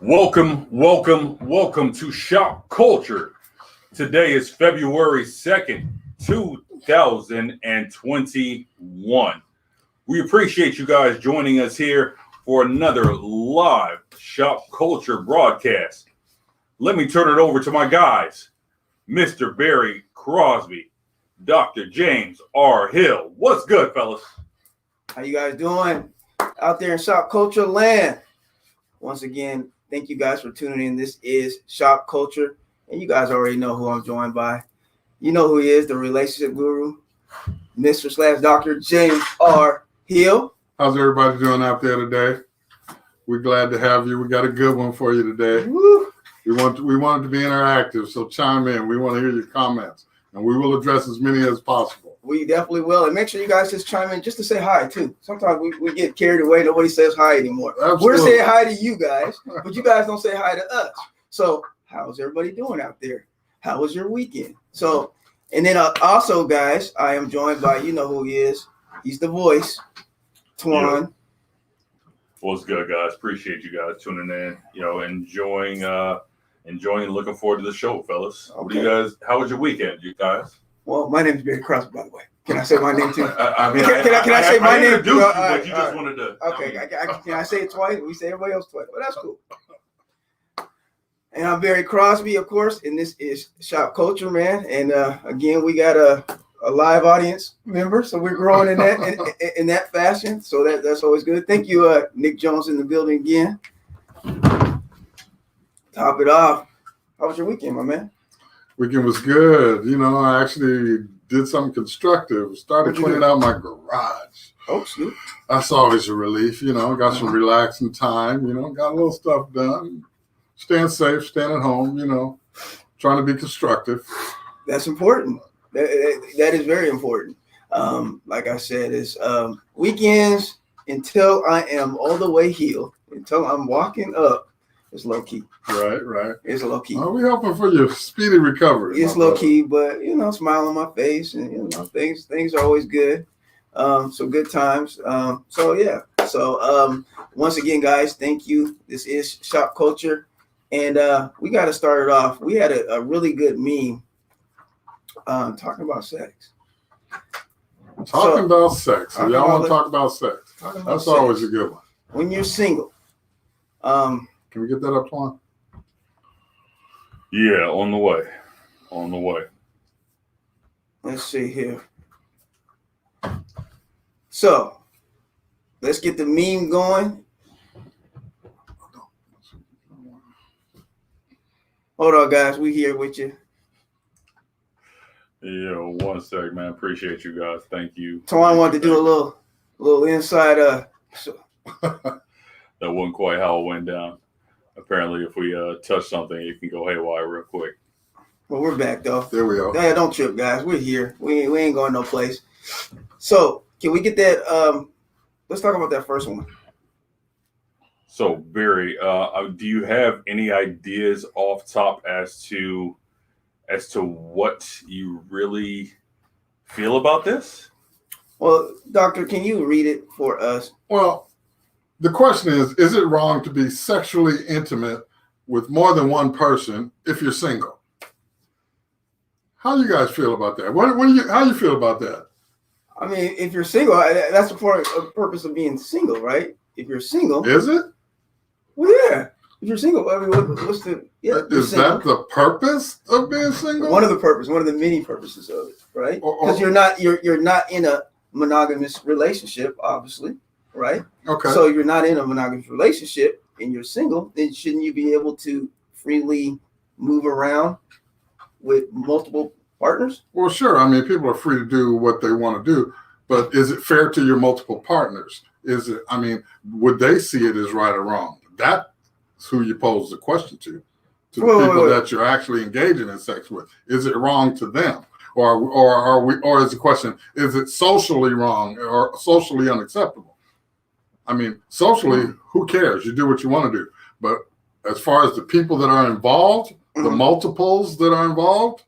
Welcome to Shop Culture. Today is February 2nd, 2021. We appreciate you guys joining us here for another live Shop Culture broadcast. Let me turn it over to my guys, Mr. Barry Crosby, Dr. James R. Hill. What's good, fellas? How you guys doing out there in Shop Culture land? Once again, thank you guys for tuning in. This is Shop Culture, and you guys already know who I'm joined by. You know who he is, the relationship guru, Mr. / Dr. James R. Hill. How's everybody doing out there today? We're glad to have you. We got a good one for you today. Woo. We want it to be interactive, so chime in. We want to hear your comments, and we will address as many as possible. We definitely will. And make sure you guys just chime in just to say hi, too. Sometimes we get carried away. Nobody says hi anymore. Absolutely. We're saying hi to you guys, but you guys don't say hi to us. So how's everybody doing out there? How was your weekend? So, and then also, guys, I am joined by, you know who he is. He's the voice, Twan. Yeah. What's good, guys? Appreciate you guys tuning in. Enjoying and looking forward to the show, fellas. Okay. What do you guys? How was your weekend, you guys? Well, my name is Barry Crosby, by the way. Can I say my name too? Can I say my name? Introduced you, but you just wanted to. Okay, can I say it twice? We say everybody else twice. Well, that's cool. And I'm Barry Crosby, of course, and this is Shop Culture, man. And again, we got a live audience member, so we're growing in that in that fashion. So that's always good. Thank you, Nick Jones in the building again. Top it off. How was your weekend, my man? Weekend was good. I actually did something constructive. Started cleaning out my garage. Oh, scoop. That's always a relief. Got some relaxing time. Got a little stuff done. Staying safe, staying at home. Trying to be constructive. That's important. That is very important. Like I said, is weekends until I am all the way healed, until I'm walking up, it's low key. Right. It's low key. Well, we're hoping for your speedy recovery. It's low key, but smile on my face, and things are always good. So good times. So once again, guys, thank you. This is Shop Culture, and we got to start it off. We had a really good meme talking about sex. Talking about sex. So y'all want to talk about sex? That's always a good one. When you're single. Can we get that up, Twan? Yeah, on the way. Let's see here. So, let's get the meme going. Hold on, guys. We here with you. Yeah, one sec, man. Appreciate you guys. Thank you. Twan wanted to do a little inside. That wasn't quite how it went down. Apparently, if we touch something, it can go haywire real quick. Well, we're back, though. There we go. Yeah, don't trip, guys. We're here. We ain't going no place. So, can we get that? Let's talk about that first one. So, Barry, do you have any ideas off top as to what you really feel about this? Well, Doctor, can you read it for us? Well, the question is it wrong to be sexually intimate with more than one person if you're single? How do you guys feel about that? How do you feel about that? I mean, if you're single, that's the purpose of being single, right? If you're single. Is it? Well, yeah. If you're single, I mean, what's the... Yeah, is that the purpose of being single? One of the many purposes of it, right? Because you're not in a monogamous relationship, obviously, right? Okay. So you're not in a monogamous relationship and you're single, then shouldn't you be able to freely move around with multiple partners? Well, sure. I mean, people are free to do what they want to do, but is it fair to your multiple partners? Would they see it as right or wrong? That's who you pose the question to the people that you're actually engaging in sex with. Is it wrong to them? Or is the question, is it socially wrong or socially unacceptable? I mean, socially, who cares? You do what you want to do. But as far as the people that are involved, the multiples that are involved,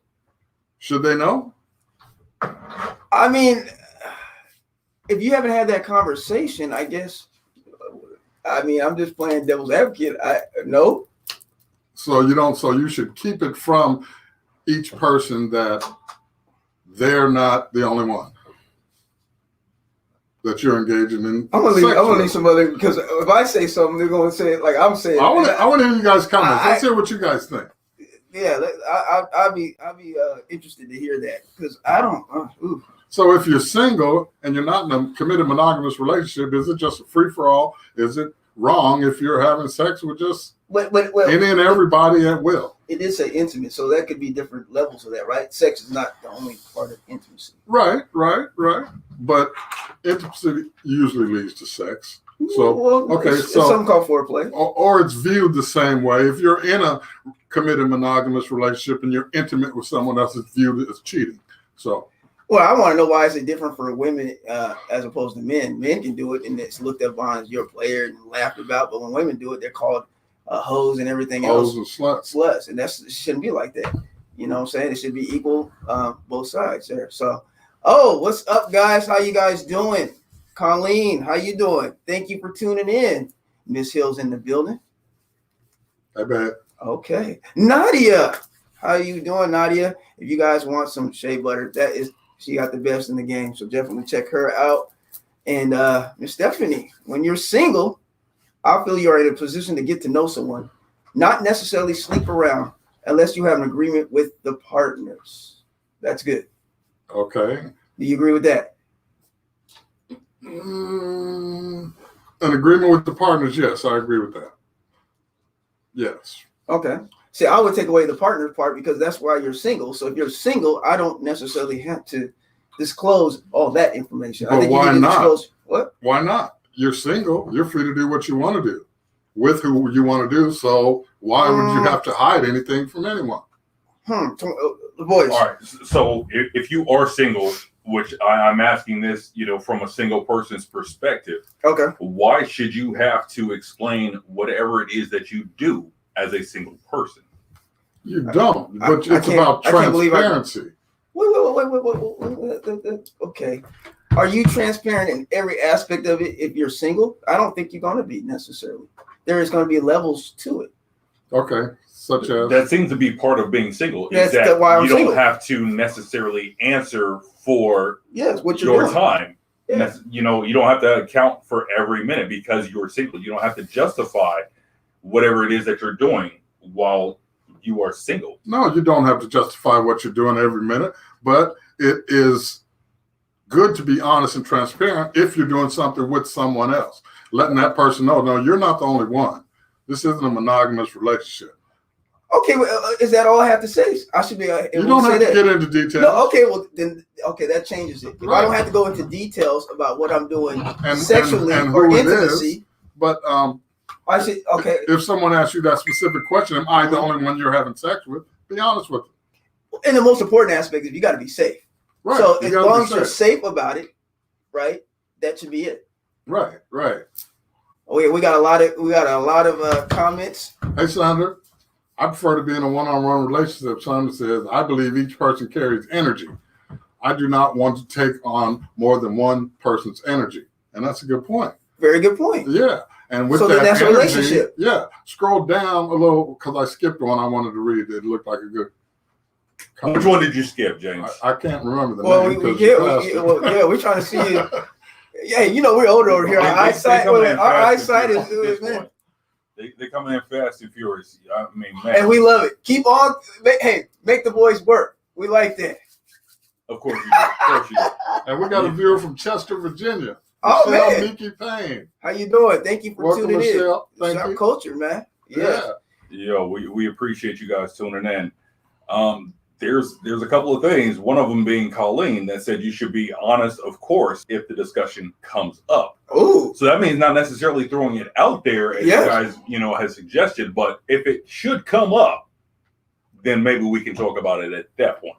should they know? I mean, if you haven't had that conversation, I guess I mean, I'm just playing devil's advocate. No. So you don't. So you should keep it from each person that they're not the only one that you're engaging in. I'm gonna leave some other, because if I say something, they're gonna say it like I'm saying. I want to hear you guys' comments. Let's hear what you guys think. Yeah, I'll be interested to hear that, because I don't. So if you're single and you're not in a committed monogamous relationship, is it just a free for all? Is it wrong if you're having sex with just any and everybody at will? It is an intimate, so that could be different levels of that, right? Sex is not the only part of intimacy. Right. But intimacy usually leads to sex. So it's something called foreplay, or it's viewed the same way. If you're in a committed monogamous relationship and you're intimate with someone else, it's viewed as cheating. So. Well, I want to know why is it different for women as opposed to men? Men can do it and it's looked up on as you're a player and laughed about, but when women do it, they're called hoes and everything else. Hoes and sluts, and it shouldn't be like that. You know what I'm saying? It should be equal, both sides there. So, what's up, guys? How you guys doing? Colleen, how you doing? Thank you for tuning in. Miss Hill's in the building. I bet. Okay, Nadia, how you doing, Nadia? If you guys want some shea butter, she got the best in the game, so definitely check her out. And Miss Stephanie, when you're single, I feel you are in a position to get to know someone, not necessarily sleep around, unless you have an agreement with the partners. That's good. Okay. Do you agree with that? An agreement with the partners, yes, I agree with that. Yes. Okay. See, I would take away the partner part because that's why you're single. So if you're single, I don't necessarily have to disclose all that information. But why not? What? Why not? You're single. You're free to do what you want to do with who you want to do. So why would you have to hide anything from anyone? Boys. All right. So if you are single, which I'm asking this, from a single person's perspective. Okay. Why should you have to explain whatever it is that you do as a single person? You don't, but it's about transparency. Wait. Okay. Are you transparent in every aspect of it if you're single? I don't think you're going to be necessarily. There is going to be levels to it. Okay. Such as? That seems to be part of being single. That's is that why I'm you don't single. have to necessarily answer for what your doing. time. Yeah. You don't have to account for every minute because you're single. You don't have to justify whatever it is that you're doing while you are single. No, you don't have to justify what you're doing every minute, but it is good to be honest and transparent if you're doing something with someone else, letting that person know, no, you're not the only one. This isn't a monogamous relationship. Okay, well, is that all I have to say? I should be. You don't have to get into details. No, okay, well then, that changes it. If I don't have to go into details about what I'm doing sexually or intimacy, but I should. Okay. If someone asks you that specific question, am I the only one you're having sex with? Be honest with them. And the most important aspect is you got to be safe. Right. So as long as you're safe about it, right, that should be it. Right. Okay, we got a lot of comments. Hey, Sandra. I prefer to be in a one-on-one relationship. Sandra says, I believe each person carries energy. I do not want to take on more than one person's energy. And that's a good point. Very good point. Yeah. And with that's energy, a relationship. Yeah. Scroll down a little because I skipped one I wanted to read. It looked like a good comment. Which one did you skip, James? I can't remember the name. We're trying to see you. Yeah, we're older over here. Our eyesight is man. They come in fast and furious. I mean, man. And we love it. Keep on. Make the boys work. We like that. Of course you do. And we got a viewer from Chester, Virginia. Oh, Michelle man. Mickey Payne. How you doing? Thank you for tuning Michelle. in. Shopkulture, man. Yeah. We appreciate you guys tuning in. There's a couple of things. One of them being Colleen that said you should be honest, of course, if the discussion comes up. Oh, so that means not necessarily throwing it out there as you guys, has suggested, but if it should come up, then maybe we can talk about it at that point.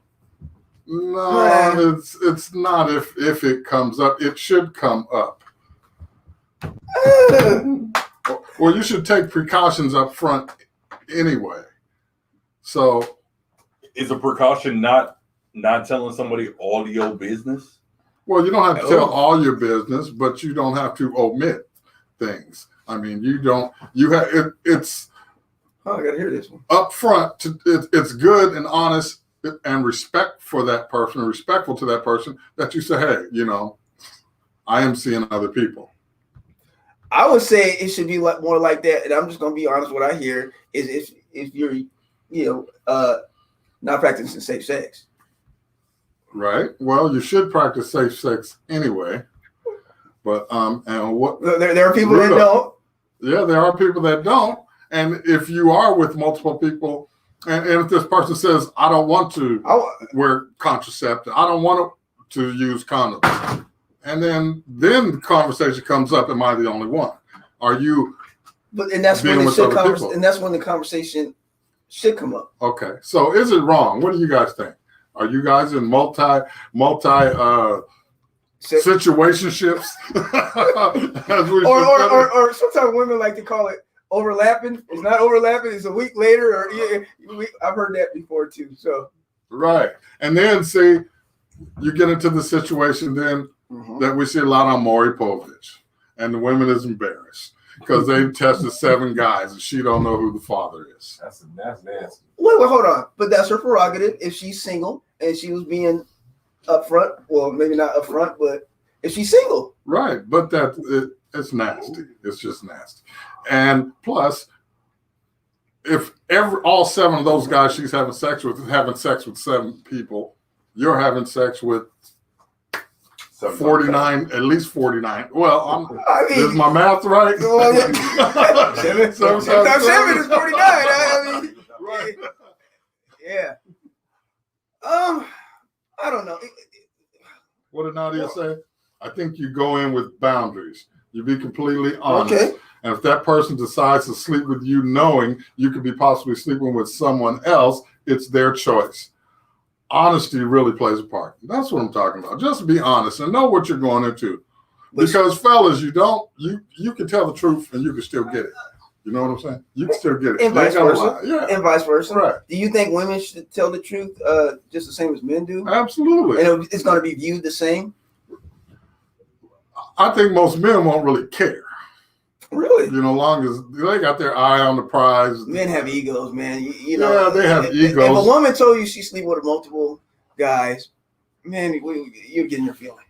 No, it's not if it comes up. It should come up. Well, you should take precautions up front anyway. So is a precaution not telling somebody all your business? Well, you don't have to tell all your business, but you don't have to omit things. I mean, you have it's Oh, I gotta hear this one. up front. It's good and honest and respectful to that person that you say, hey, I am seeing other people. I would say it should be more like that, and I'm just gonna be honest. What I hear is if you're, not practicing safe sex. Right. Well, you should practice safe sex anyway. But and what there are people that don't. Yeah, there are people that don't. And if you are with multiple people, and if this person says, I don't want to wear contraceptive, I don't want to use condoms. And then the conversation comes up, am I the only one? Are you and that's when the conversation should come up. Okay. So is it wrong? What do you guys think? Are you guys in multi situationships? or sometimes women like to call it overlapping. It's not overlapping, it's a week later, I've heard that before too. So right. And then see, you get into the situation then that we see a lot on Maury Povich, and the women is embarrassed because they tested 7 guys and she don't know who the father is. That's nasty. Wait, hold on. But that's her prerogative. If she's single and she was being upfront, well, maybe not upfront, but if she's single. Right. But it's nasty. It's just nasty. And plus, if all 7 of those guys she's having sex with 7 people, you're having sex with 49, at least 49. Well, is my math right? 7 is 49. I mean, right. Yeah. I don't know. What did Nadia say? I think you go in with boundaries. You be completely honest. Okay. And if that person decides to sleep with you knowing you could be possibly sleeping with someone else, it's their choice. Honesty really plays a part. That's what I'm talking about. Just be honest and know what you're going into. Because fellas, you can tell the truth and you can still get it. You know what I'm saying? You can still get it. And vice versa. Yeah. And vice versa. Right. Do you think women should tell the truth just the same as men do? Absolutely. And it's going to be viewed the same? I think most men won't really care. Really? Long as they got their eye on the prize. Men have egos, man. Yeah, they have egos. If a woman told you she sleep with multiple guys, man, you're getting your feeling.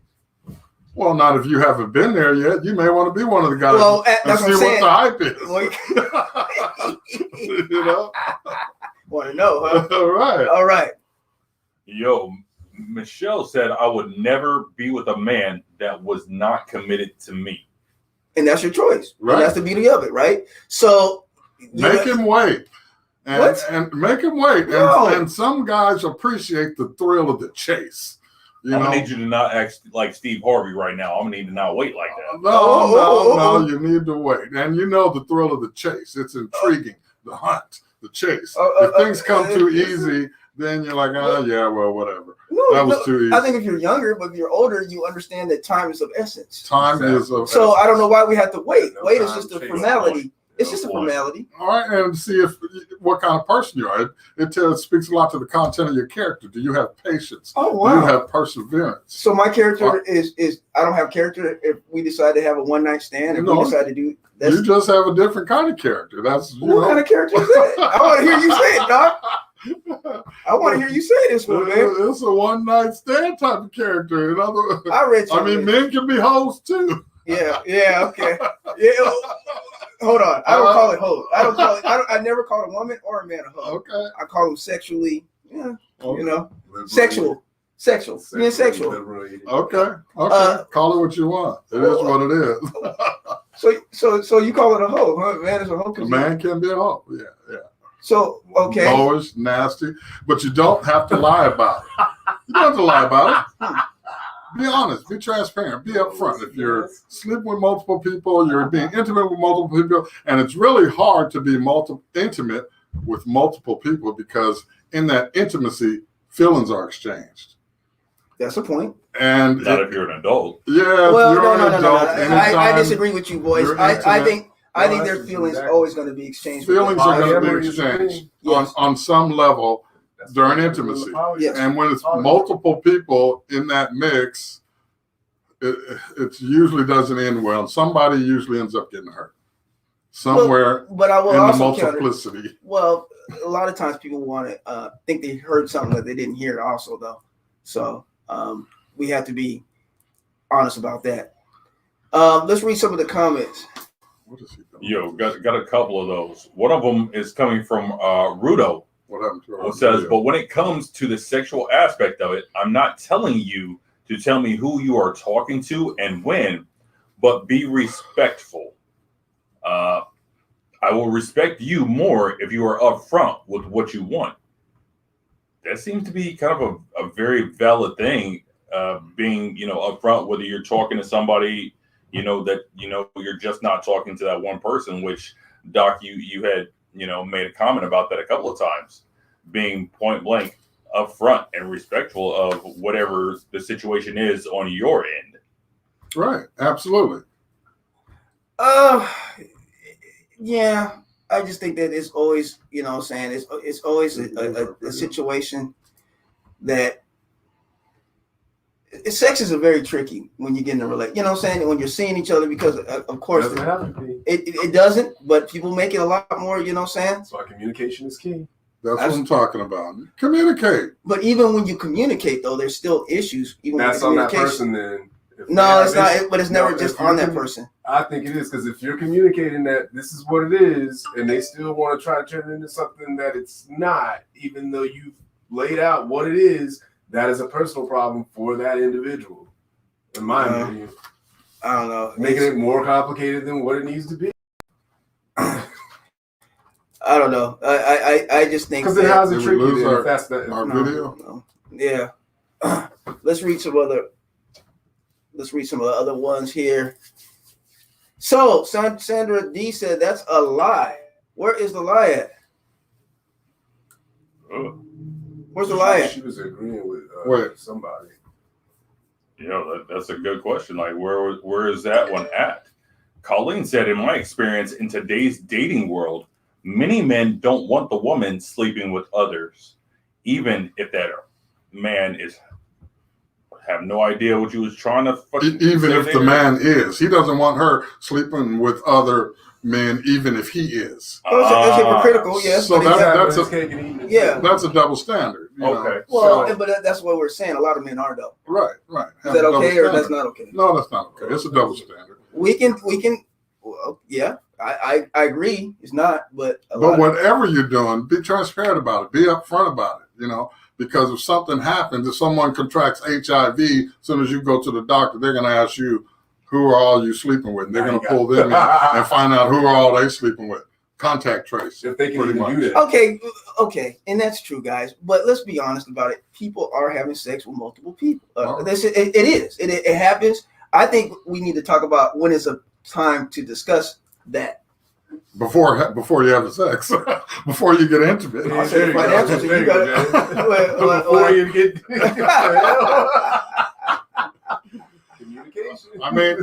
Well, not if you haven't been there yet. You may want to be one of the guys. Well, that's and see what the hype is. Want to know, huh? All right. Yo, Michelle said I would never be with a man that was not committed to me. And that's your choice. Right. And that's the beauty of it, right? So make him wait. And make him wait. And some guys appreciate the thrill of the chase. I'm gonna need you to not act like Steve Harvey right now. I'm gonna need to not wait like that. No, you need to wait. And the thrill of the chase. It's intriguing. The hunt, the chase. If things come too easy, then you're like, yeah, well, whatever. That was too easy. I think if you're younger, but if you're older, you understand that time is of essence. Time is of essence. So I don't know why we have to wait. Wait is just a formality. It's just a formality. All right, and see what kind of person you are. It speaks a lot to the content of your character. Do you have patience? Oh, wow. Do you have perseverance? So my character is I don't have character if we decide to have a one-night stand. If we decide to do that. You just have a different kind of character. That's what kind of character is that? I want to hear you say it, Doc. I want to hear you say this one, man. It's a one-night stand type of character. In other words, I mean, men can be hoes too. Yeah, okay. Yeah. Hold on. I don't call it hoe. I never call a woman or a man a hoe. Okay. I call them sexually, okay. Sexual. Being sexual. Okay. Call it what you want. It is what it is. So you call it a hoe, huh? Man is a hoe. A man can be a hoe. Yeah. So, okay. Hoish, nasty, but you don't have to lie about it. You don't have to lie about it. Be honest, be transparent, be upfront. If you're sleeping with multiple people, you're being intimate with multiple people, and it's really hard to be intimate with multiple people because in that intimacy, feelings are exchanged. That's a point. And not if you're an adult. Yeah, well, if you're an adult. I disagree with you, boys. I think their feelings are always going to be exchanged. Feelings are going to be exchanged on some level during intimacy. Yes. And when it's multiple people in that mix, it usually doesn't end well. Somebody usually ends up getting hurt somewhere. But I will in the also multiplicity. Well, a lot of times people want to think they heard something that they didn't hear also, though. So we have to be honest about that. Let's read some of the comments. What is he doing? Yo, got a couple of those. One of them is coming from Rudo. What happened to It says, but when it comes to the sexual aspect of it, I'm not telling you to tell me who you are talking to and when, but be respectful. I will respect you more if you are upfront with what you want. That seems to be kind of a very valid thing, being, upfront, whether you're talking to somebody, that, you're just not talking to that one person, which, Doc, you had, made a comment about that a couple of times, being point blank upfront and respectful of whatever the situation is on your end. Right. Absolutely. Yeah, I just think that it's always, it's always a situation that sex is a very tricky when you get in a relationship. When you're seeing each other, because of course it doesn't, but people make it a lot more. That's why communication is key. That's what I'm talking about. Communicate. But even when you communicate, though, there's still issues. Even that's with on that person then. No, it's not. But it's never just on that person. I think it is, because if you're communicating that this is what it is, and they still want to try to turn it into something that it's not, even though you've laid out what it is, that is a personal problem for that individual. In my opinion, I don't know, making it more complicated than what it needs to be. I don't know. I just think because then how's it tricky? Our video. No. Yeah. Let's read some of the other ones here. So Sandra D said that's a lie. Where is the lie at? Where's the lie at? She was agreeing with somebody. That's a good question. Like, where is that one at? Colleen said, in my experience in today's dating world, many men don't want the woman sleeping with others, even if that man have no idea what you was trying to even if the man is. He doesn't want her sleeping with other men, even if he is. It's hypocritical, yes. So that's a double standard. Okay. Well, but that's what we're saying. A lot of men are, though. Right. Is that okay or that's not okay? No, that's not okay. It's a double standard. We can. Well, yeah, I agree. It's not, but whatever you're doing, be transparent about it. Be upfront about it. Because if something happens, if someone contracts HIV, as soon as you go to the doctor, they're going to ask you, who are all you sleeping with? And they're going to pull them in and find out who are all they sleeping with. Contact trace. If they can even do that. Okay, and that's true, guys. But let's be honest about it. People are having sex with multiple people. It happens. I think we need to talk about when is a time to discuss that. Before you have the sex, before you get intimate. Before you get communication. I mean,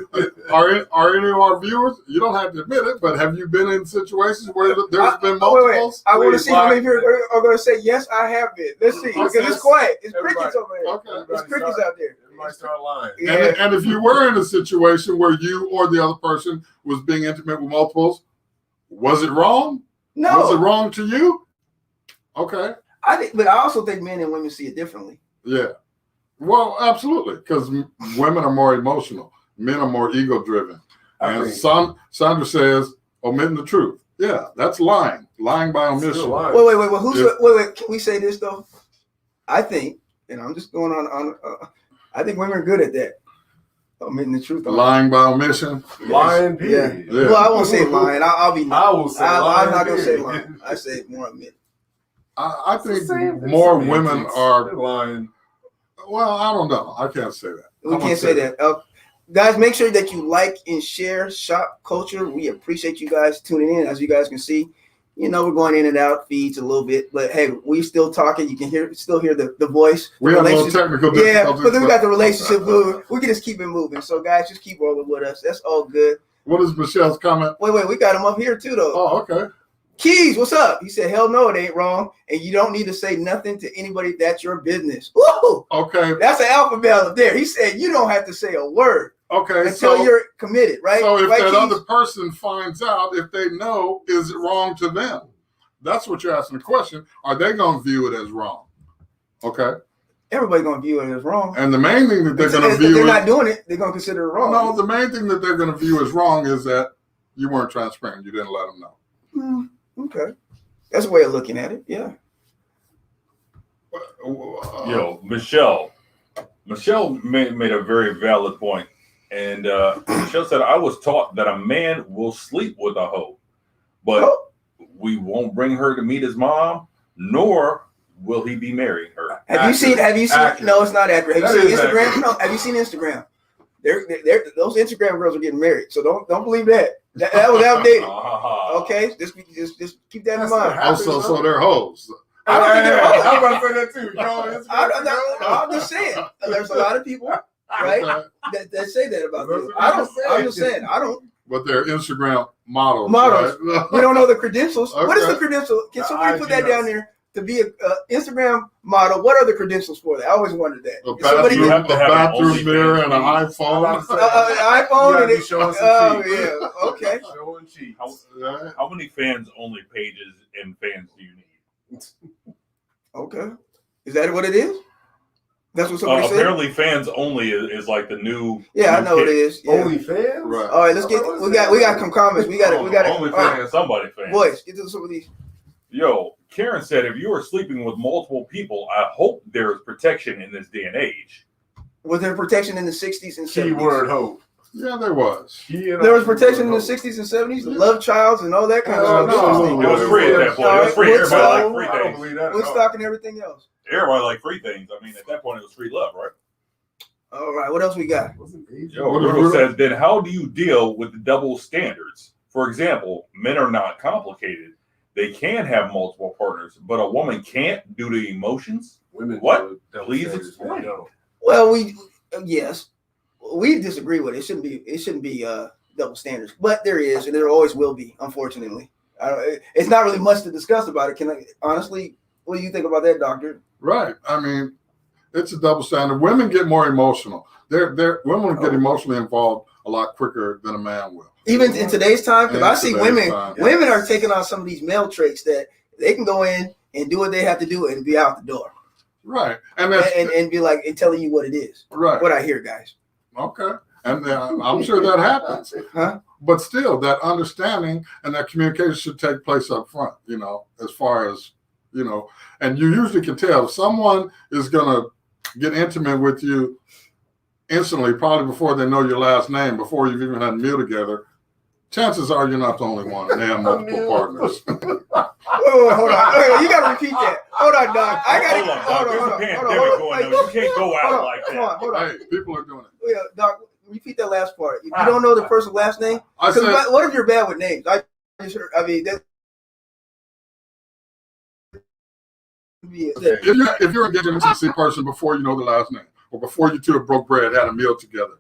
are any of our viewers? You don't have to admit it, but have you been in situations where there's been multiples? I want to see how many people are going to say yes. I have been. Let's see, because it's quiet. It's crickets over there. Okay. It's crickets out there. Everybody start lying. Yeah. And if you were in a situation where you or the other person was being intimate with multiples, was it wrong? No. Was it wrong to you? Okay. But I also think men and women see it differently. Yeah. Well, absolutely, because women are more emotional. Men are more ego-driven. And Sandra says, omitting the truth. Yeah, that's lying. Lying by omission. Wait. Can we say this, though? I think, and I'm just going on I think women are good at that. Omitting the truth. Lying by omission. Lying, period. Yeah. Well, I won't say lying. I'll be. I will say lying. I'm not going to say lying. I say more admit. I think more women are lying. Well, I don't know. I can't say that. We can't say that. Guys, make sure that you like and share Shop Culture. We appreciate you guys tuning in. As you guys can see, we're going in and out feeds a little bit, but hey, we still talking. You can still hear the voice. We have a little technical difficulties. Yeah, but then we got the relationship moving. We can just keep it moving. So guys, just keep rolling with us. That's all good. What is Michelle's comment? Wait, we got him up here too, though. Oh, okay. Keys, what's up? He said, hell no, it ain't wrong. And you don't need to say nothing to anybody. That's your business. Woo! Okay. That's an alpha male up there. He said, you don't have to say a word Okay. until you're committed, right? So if right, that Keys? other person finds out, if they know, is it wrong to them? That's what you're asking the question. Are they going to view it as wrong? Okay. Everybody's going to view it as wrong. And the main thing that they're going to view if they're not doing it, they're going to consider it wrong. No, the main thing that they're going to view as wrong is that you weren't transparent. You didn't let them know. Okay. That's a way of looking at it. Yeah. Yo, Michelle made a very valid point. And Michelle said, I was taught that a man will sleep with a hoe, but we won't bring her to meet his mom, nor will he be marrying her. Have you seen? Accurate. No, it's not accurate. Have you That seen is Instagram? accurate. No. Have you seen Instagram? Those Instagram girls are getting married. So don't believe that. That was outdated. Okay, just keep that in mind. Also, so they're hoes. I don't think they're hoes. I was about to say that too. I'm just saying. There's a lot of people, right, that say that about them. I'm just saying. I don't. But they're Instagram models. Models. Right? We don't know the credentials. Okay. What is the credential? Can somebody put that down there? To be an Instagram model, what are the credentials for that? I always wondered that. A Somebody You have to have an bathroom OnlyFans mirror and an page. iPhone. an iPhone and it. Showing some Oh cheeks. yeah. Okay. Showing cheeks. How many fans only pages and fans do you need? Okay. Is that what it is? That's what somebody said. Apparently, fans only is like the new. Yeah, I new know kid. it is. Yeah. Only fans? Right. All right, let's get. We got some comments. We got it. Only All right, fans, somebody fans. boys, get to some of these. Yo, Karen said, if you are sleeping with multiple people, I hope there is protection in this day and age. Was there protection in the 60s and 70s? Keyword hope. Yeah, there was. There was protection in the 60s and 70s, the love childs and all that kind of stuff. no. It was free at that point. It was free. Woodstock. Everybody liked I free don't things. believe that. Woodstock and everything else. Everybody liked free things. I mean, at that point, it was free love, right? All right, what else we got? Yo, What is Riddle Riddle? says, then how do you deal with the double standards? For example, men are not complicated. They can have multiple partners, but a woman can't due to emotions. Women What? do double Please standards, explain. men don't. Well, yes, we disagree with it. It shouldn't be double standards, but there is, and there always will be. Unfortunately, it's not really much to discuss about it. Honestly, what do you think about that, Doctor? Right. I mean, it's a double standard. Women get more emotional. Women get emotionally involved a lot quicker than a man will. Even in today's time, because I see women Yes. are taking on some of these male traits that they can go in and do what they have to do and be out the door. Right. And that's And be like and telling you what it is. right. What I hear, guys. Okay. And I'm sure that happens. Huh? But still, that understanding and that communication should take place up front, as far as, and you usually can tell if someone is going to get intimate with you instantly, probably before they know your last name, before you've even had a meal together. Chances are you're not the only one, and they have multiple partners. Wait, hold on. Wait, you got to repeat that. Hold on, Doc. I got to. Hold on, Doc. There's a pandemic going on. You can't go out like that. Hold on. Hey, people are doing it. Yeah, Doc, repeat that last part. You don't know the person's last name? I said, What if you're bad with names? if you're engaged in a person before you know the last name, or before you two have broke bread, had a meal together,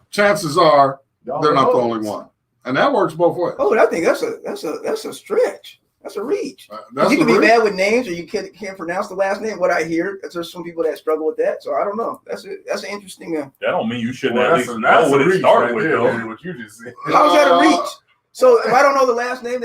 chances are they're not the only one, and that works both ways. Oh, I think that's a stretch. That's a reach. That's You can the be reason. bad with names, or you can't pronounce the last name. What I hear, there's some people that struggle with that. So I don't know. That's an interesting. That don't mean you shouldn't Well, at least know what it started with, though. What you just said. How's that a reach? So if I don't know the last name,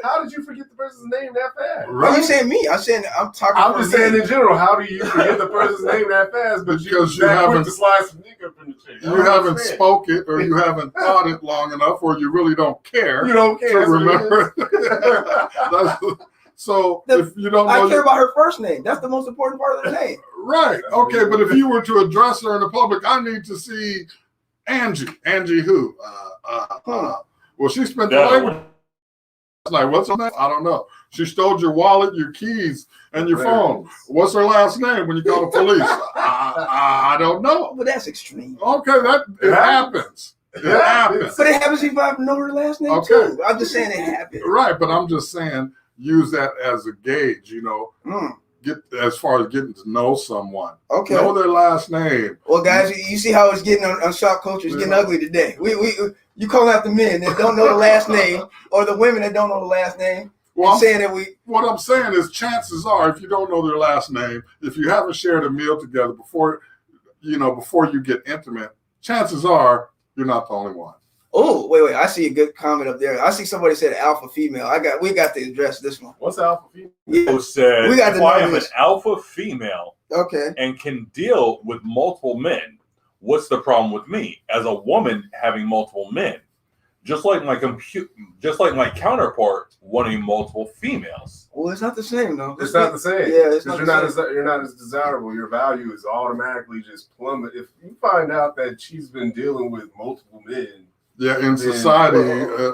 How did you forget the person's name that fast? are you saying me? I'm talking. I'm for just me. saying in general, how do you forget the person's name that fast? But Because you that quick haven't- to slide some dick up in the chick. You haven't spoke it, or you haven't thought it long enough, or you really don't care You don't care. to That's what it remember. is. So The- if you don't I know, care about her first name. That's the most important part of the name. right? Okay, but if you were to address her in the public, I need to see Angie. Angie who? Well, she spent the That language. Like, what's her name? I don't know. She stole your wallet, your keys, and your phone. What's her last name when you call the police? I don't know. But that's extreme. Okay, it happens. It happens. But it happens if I know her last name Okay. too. I'm just saying it happened. Right, but I'm just saying use that as a gauge, get as far as getting to know someone. Okay. Know their last name. Well, guys, you see how it's getting on Shopkulture. It's getting ugly today. You calling out the men that don't know the last name, or the women that don't know the last name, Well, saying that we. what I'm saying is, chances are, if you don't know their last name, if you haven't shared a meal together before you get intimate, chances are you're not the only one. Oh, wait. I see a good comment up there. I see somebody said alpha female. We got to address this one. What's alpha female? Who said, We got to if I know am this. an alpha female Okay. and can deal with multiple men, what's the problem with me as a woman having multiple men? Just like my counterpart wanting multiple females. Well, it's not the same though. It's not the same. Yeah, it's because not you're not as desirable. Your value is automatically just plummet. If you find out that she's been dealing with multiple men. Yeah, in society,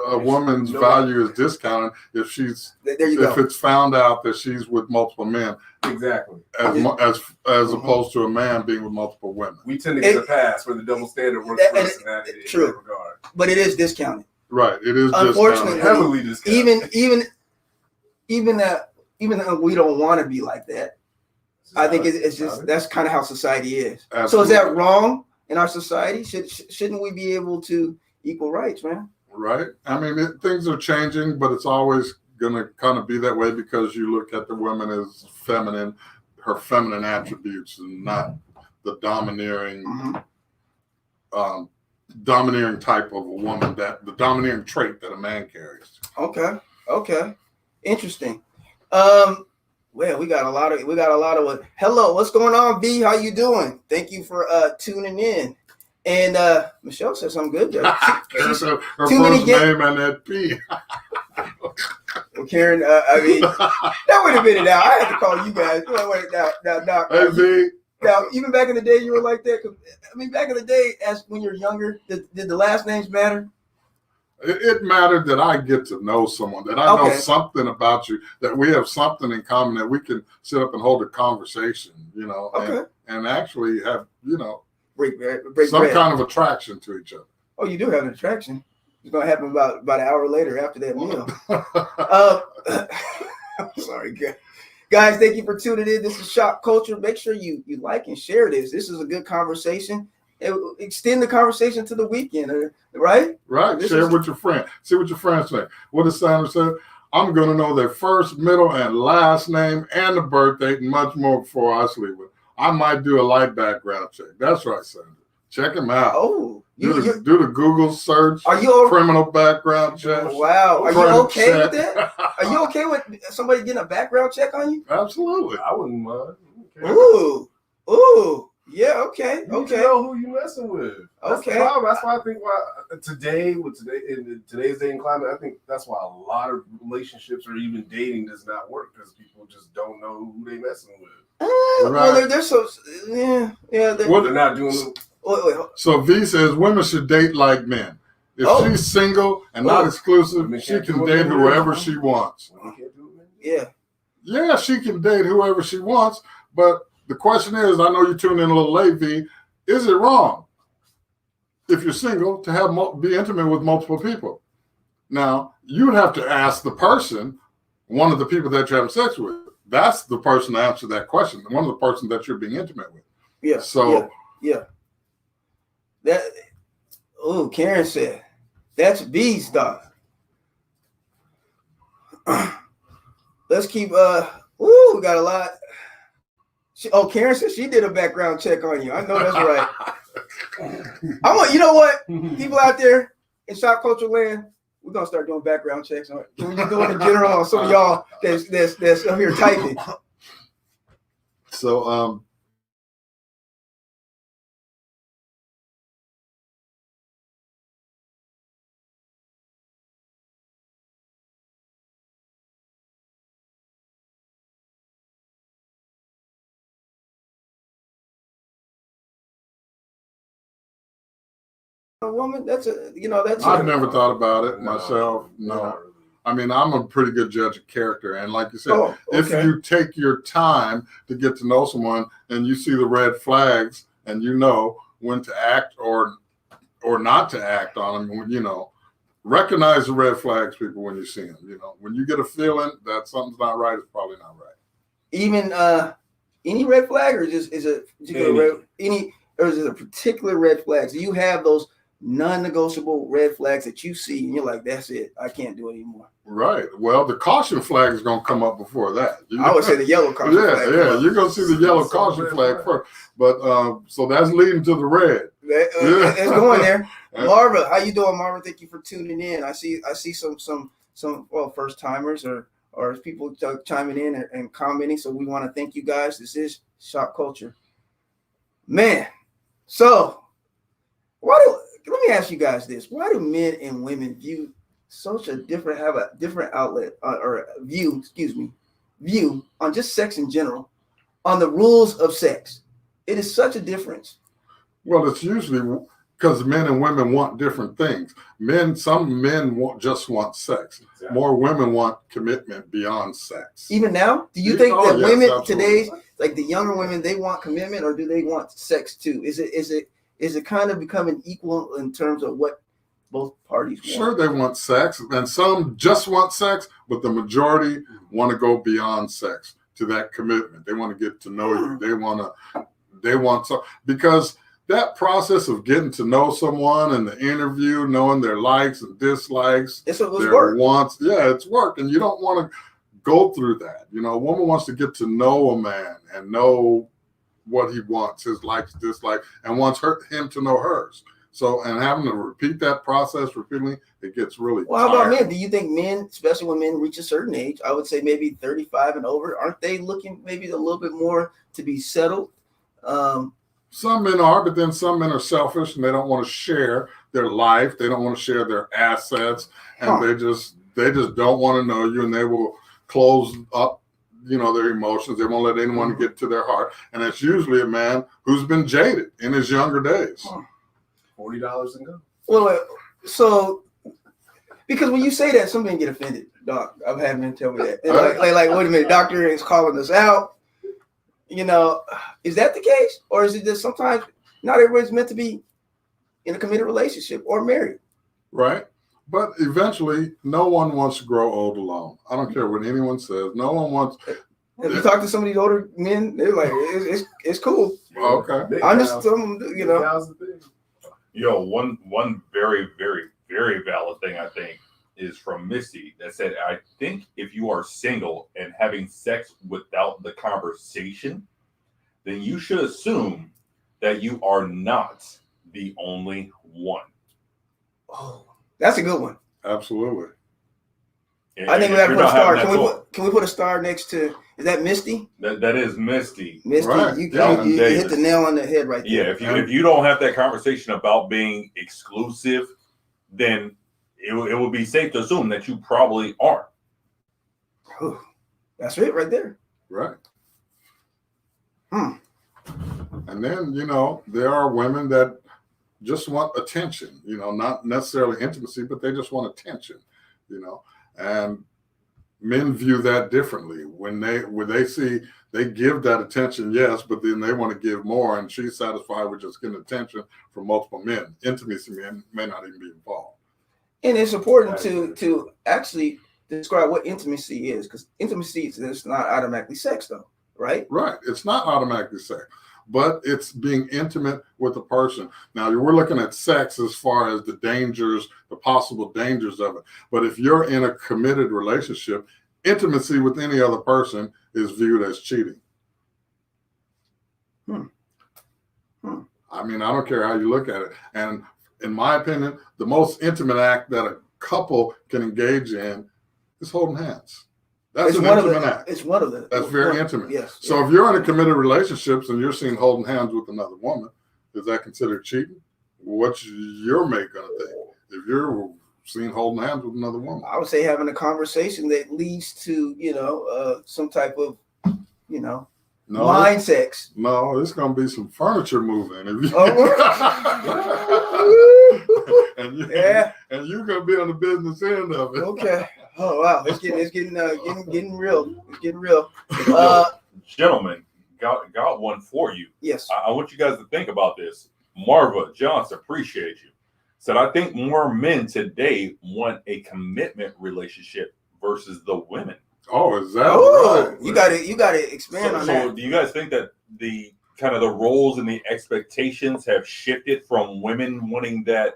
a woman's value is discounted if it's found out that she's with multiple men. Exactly. As opposed to a man being with multiple women. We tend to get a pass where the double standard works for us in that regard. But it is discounted. Right. It is unfortunately heavily discounted. Even though we don't want to be like that. I think it's just that's kind of how society is. Absolutely. So is that wrong in our society? Shouldn't we be able to equal rights, man? Right. I mean, things are changing, but it's always going to kind of be that way because you look at the woman as feminine, her feminine attributes, and not the domineering, domineering type of a woman, that the domineering trait that a man carries. Okay. Interesting. Well, we got a lot of hello, what's going on, V? How you doing? Thank you for tuning in. And Michelle said something good there. Her first name and that P. Well, Karen, I mean, that would have been it out. I had to call you guys. Wait, now, hey, V. Now, even back in the day, you were like that. I mean, back in the day, as when you're younger, did the last names matter? It mattered that I get to know someone, that I know something about you, that we have something in common, that we can sit up and hold a conversation, and actually have, break some kind of attraction to each other. Oh, you do have an attraction. It's going to happen about an hour later after that meal. Sorry, guys. Thank you for tuning in. This is Shop Culture. Make sure you like and share this. This is a good conversation. Extend the conversation to the weekend, right? Right. Share with your friend. See what your friends say. What does Sandra say? I'm going to know their first, middle, and last name and the birth date and much more before I sleep with them. I might do a light background check. That's right, Sandra. Check him out. Oh, do the Google search. Are you criminal background check? Wow. Are you okay with that? Are you okay with somebody getting a background check on you? Absolutely. I wouldn't mind. Ooh. Yeah. Okay. You need to know who you messing with. That's the problem. That's why I think in today's day and climate, I think that's why a lot of relationships or even dating does not work because people just don't know who they messing with. Well, they're so they're not doing. Wait. So V says women should date like men. If she's single and not exclusive, she can date whoever she wants. Yeah, she can date whoever she wants. But the question is, I know you tuned in a little late, V. Is it wrong if you're single to be intimate with multiple people? Now you'd have to ask the person, one of the people that you're having sex with. That's the person to answer that question. One of the person that you're being intimate with. Yeah. So yeah. Karen said that's B stuff. Let's keep we got a lot. Karen said she did a background check on you. I know that's right. You know what? People out there in Shop Culture land, we're gonna start doing background checks on it. Can we just do it in general on some of y'all that's up here typing? So a woman, that's I've never thought about it myself. No. I mean, I'm a pretty good judge of character. And like you said, if you take your time to get to know someone and you see the red flags and you know when to act or not to act on them, recognize the red flags, people, when you see them. When you get a feeling that something's not right, it's probably not right. Even any red flag, or is it particular red flags? Do you have those non-negotiable red flags that you see, and you're like, that's it. I can't do it anymore. Right. Well, the caution flag is going to come up before that. I would say the yellow caution flag. Yeah, you're going to see the yellow caution flag first. But so that's leading to the red. It's going there. Marva, how you doing, Marva? Thank you for tuning in. I see some first timers or people chiming in and commenting. So we want to thank you guys. This is Shop Culture, man. So let me ask you guys this: why do men and women have a different outlet or view on just sex in general, on the rules of sex? It is such a difference. Well, it's usually because men and women want different things. Some men just want sex. Exactly. More women want commitment beyond sex. Even now, do you think that women today, like the younger women, they want commitment, or do they want sex too? Is it kind of becoming equal in terms of what both parties want? Sure, they want sex, and some just want sex, but the majority want to go beyond sex to that commitment. They want to get to know you. They want some, because that process of getting to know someone in the interview, knowing their likes and dislikes, their wants, it's work, and you don't want to go through that. You know, a woman wants to get to know a man and know what he wants, his likes, dislikes, and wants him to know hers. So, and having to repeat that process repeatedly, it gets really Well, how about men? Do you think men, especially when men reach a certain age, I would say maybe 35 and over, aren't they looking maybe a little bit more to be settled? Some men are, but then some men are selfish and they don't want to share their life. They don't want to share their assets, and they just don't want to know you, and they will close up, their emotions. They won't let anyone get to their heart. And it's usually a man who's been jaded in his younger days. $40 and go. Well, so because when you say that, some men get offended, Doc. I've had men tell me that. Like, wait a minute, doctor is calling us out. Is that the case? Or is it just sometimes not everybody's meant to be in a committed relationship or married? Right. But eventually, no one wants to grow old alone. I don't care what anyone says. No one wants. If you talk to some of these older men, they're like, it's cool. Okay. I'm just telling them, One very, very, very valid thing I think is from Misty that said, I think if you are single and having sex without the conversation, then you should assume that you are not the only one. Oh, that's a good one. Absolutely. I think we have to put a star. Can we put a star next to, is that Misty? That is Misty. Misty, right. you hit the nail on the head right there. Yeah, if you don't have that conversation about being exclusive, then it would be safe to assume that you probably aren't. Ooh, that's it right there. Right. And then, there are women that just want attention, not necessarily intimacy, but they just want attention, and men view that differently. When they see they give that attention, yes, but then they want to give more, and she's satisfied with just getting attention from multiple men. Intimacy may not even be involved. And it's important to actually describe what intimacy is, because intimacy is not automatically sex, though, right? Right. It's not automatically sex, but it's being intimate with a person. Now, we're looking at sex as far as the possible dangers of it. But if you're in a committed relationship, intimacy with any other person is viewed as cheating. I mean, I don't care how you look at it. And in my opinion, the most intimate act that a couple can engage in is holding hands. That's an intimate act. It's one of them. That's very intimate. Yes. So if you're in a committed relationships and you're seen holding hands with another woman, is that considered cheating? What's your mate gonna think if you're seen holding hands with another woman? I would say having a conversation that leads to some type of mind sex. No, it's gonna be some furniture moving. And you're gonna be on the business end of it. Okay. Oh wow, it's getting real. It's getting real. Gentlemen, got one for you. Yes. I want you guys to think about this. Marva Johnson, appreciate you. Said I think more men today want a commitment relationship versus the women. Oh, is that right? You got to expand on that. So do you guys think that the kind of the roles and the expectations have shifted from women wanting that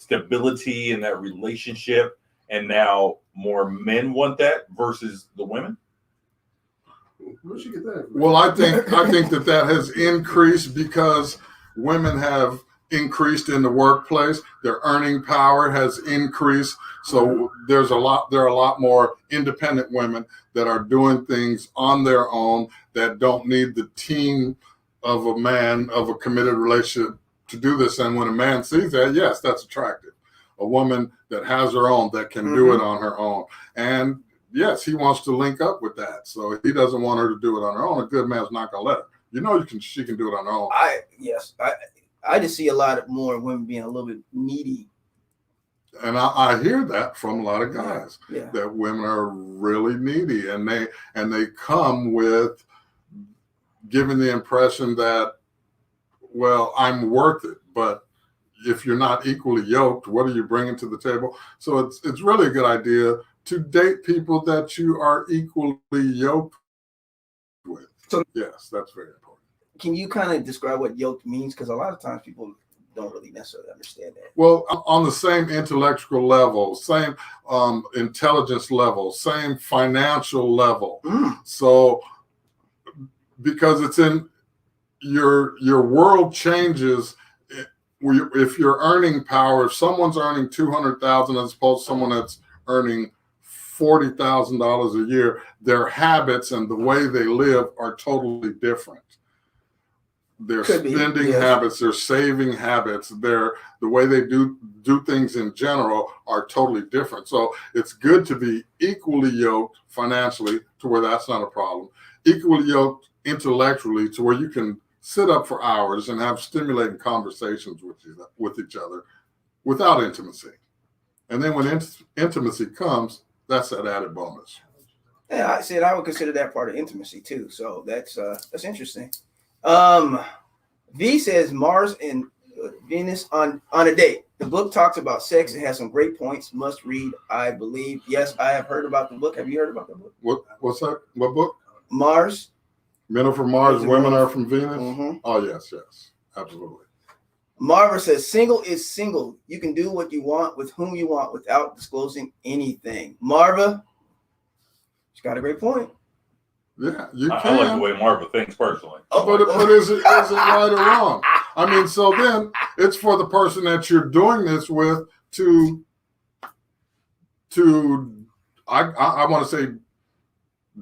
stability in that relationship, and now more men want that versus the women? Where'd you get that? Well, I think that has increased because women have increased in the workplace. Their earning power has increased. So there are a lot more independent women that are doing things on their own that don't need the team of a man, of a committed relationship to do this. And when a man sees that, yes, that's attractive. A woman that has her own, that can do it on her own. And yes, he wants to link up with that. So he doesn't want her to do it on her own. A good man's not going to let her. She can do it on her own. I just see a lot more women being a little bit needy. And I hear that from a lot of guys, Yeah. that women are really needy, and they come with giving the impression that, well, I'm worth it, but if you're not equally yoked, what are you bringing to the table? So it's really a good idea to date people that you are equally yoked with. So yes, that's very important. Can you kind of describe what yoked means? Because a lot of times people don't really necessarily understand that. Well, on the same intellectual level, same intelligence level, same financial level. So because it's in your world changes. If you're earning power, if someone's earning $200,000 as opposed to someone that's earning $40,000 a year, their habits and the way they live are totally different. Their spending habits, their saving habits, the way they do things in general are totally different. So it's good to be equally yoked financially to where that's not a problem. Equally yoked intellectually to where you can sit up for hours and have stimulating conversations with each other without intimacy. And then when intimacy comes, that's that added bonus. Yeah, I would consider that part of intimacy too. So that's interesting. V says Mars and Venus on a date. The book talks about sex. It has some great points. Must read, I believe. Yes, I have heard about the book. Have you heard about the book? What's that? What book? Mars. Men are from Mars, women are from Venus. Mm-hmm. Oh, yes, absolutely. Marva says, single is single. You can do what you want with whom you want without disclosing anything. Marva, she's got a great point. Yeah, you can. I like the way Marva thinks personally. But is it right or wrong? I mean, so then it's for the person that you're doing this with to I want to say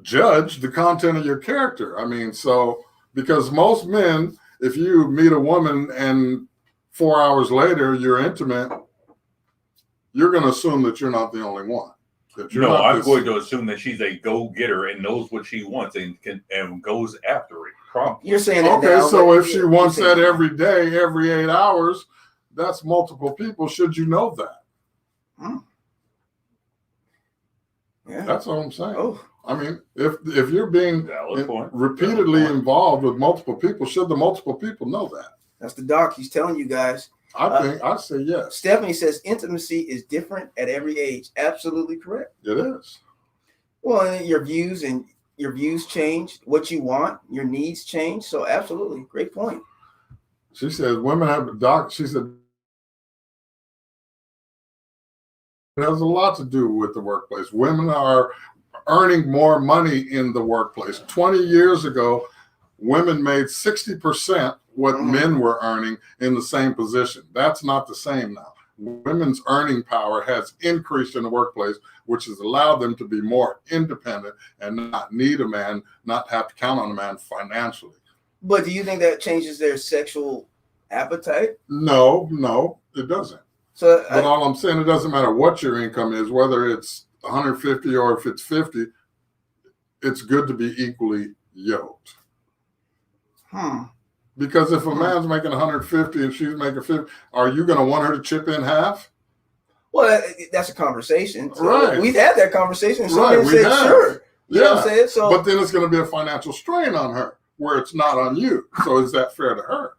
judge the content of your character. I mean, so because most men, if you meet a woman and 4 hours later you're intimate, you're going to assume that you're not the only one. No, I'm going to assume that she's a go-getter and knows what she wants and goes after it. Promptly. You're saying that okay, now, so if she wants that every day, every 8 hours, that's multiple people. Should you know that? Yeah, that's all I'm saying. Oh. I mean, if you're being repeatedly involved with multiple people, should the multiple people know that? That's the doc. He's telling you guys. I say yes. Stephanie says intimacy is different at every age. Absolutely correct. It is. Well, your views change. What you want, your needs change. So absolutely, great point. She says women have a doc. She said it has a lot to do with the workplace. Women are earning more money in the workplace. 20 years ago, women made 60% what men were earning in the same position. That's not the same now. Women's earning power has increased in the workplace, which has allowed them to be more independent and not need a man, not have to count on a man financially. But do you think that changes their sexual appetite? No, it doesn't. So, but all I'm saying, it doesn't matter what your income is, whether it's 150 or if it's 50, it's good to be equally yoked. Because if a man's making 150 and she's making 50, are you going to want her to chip in half? Well, that's a conversation. So right. We've had that conversation. Somebody said, sure. You know what I'm saying? So, but then it's going to be a financial strain on her where it's not on you. So is that fair to her?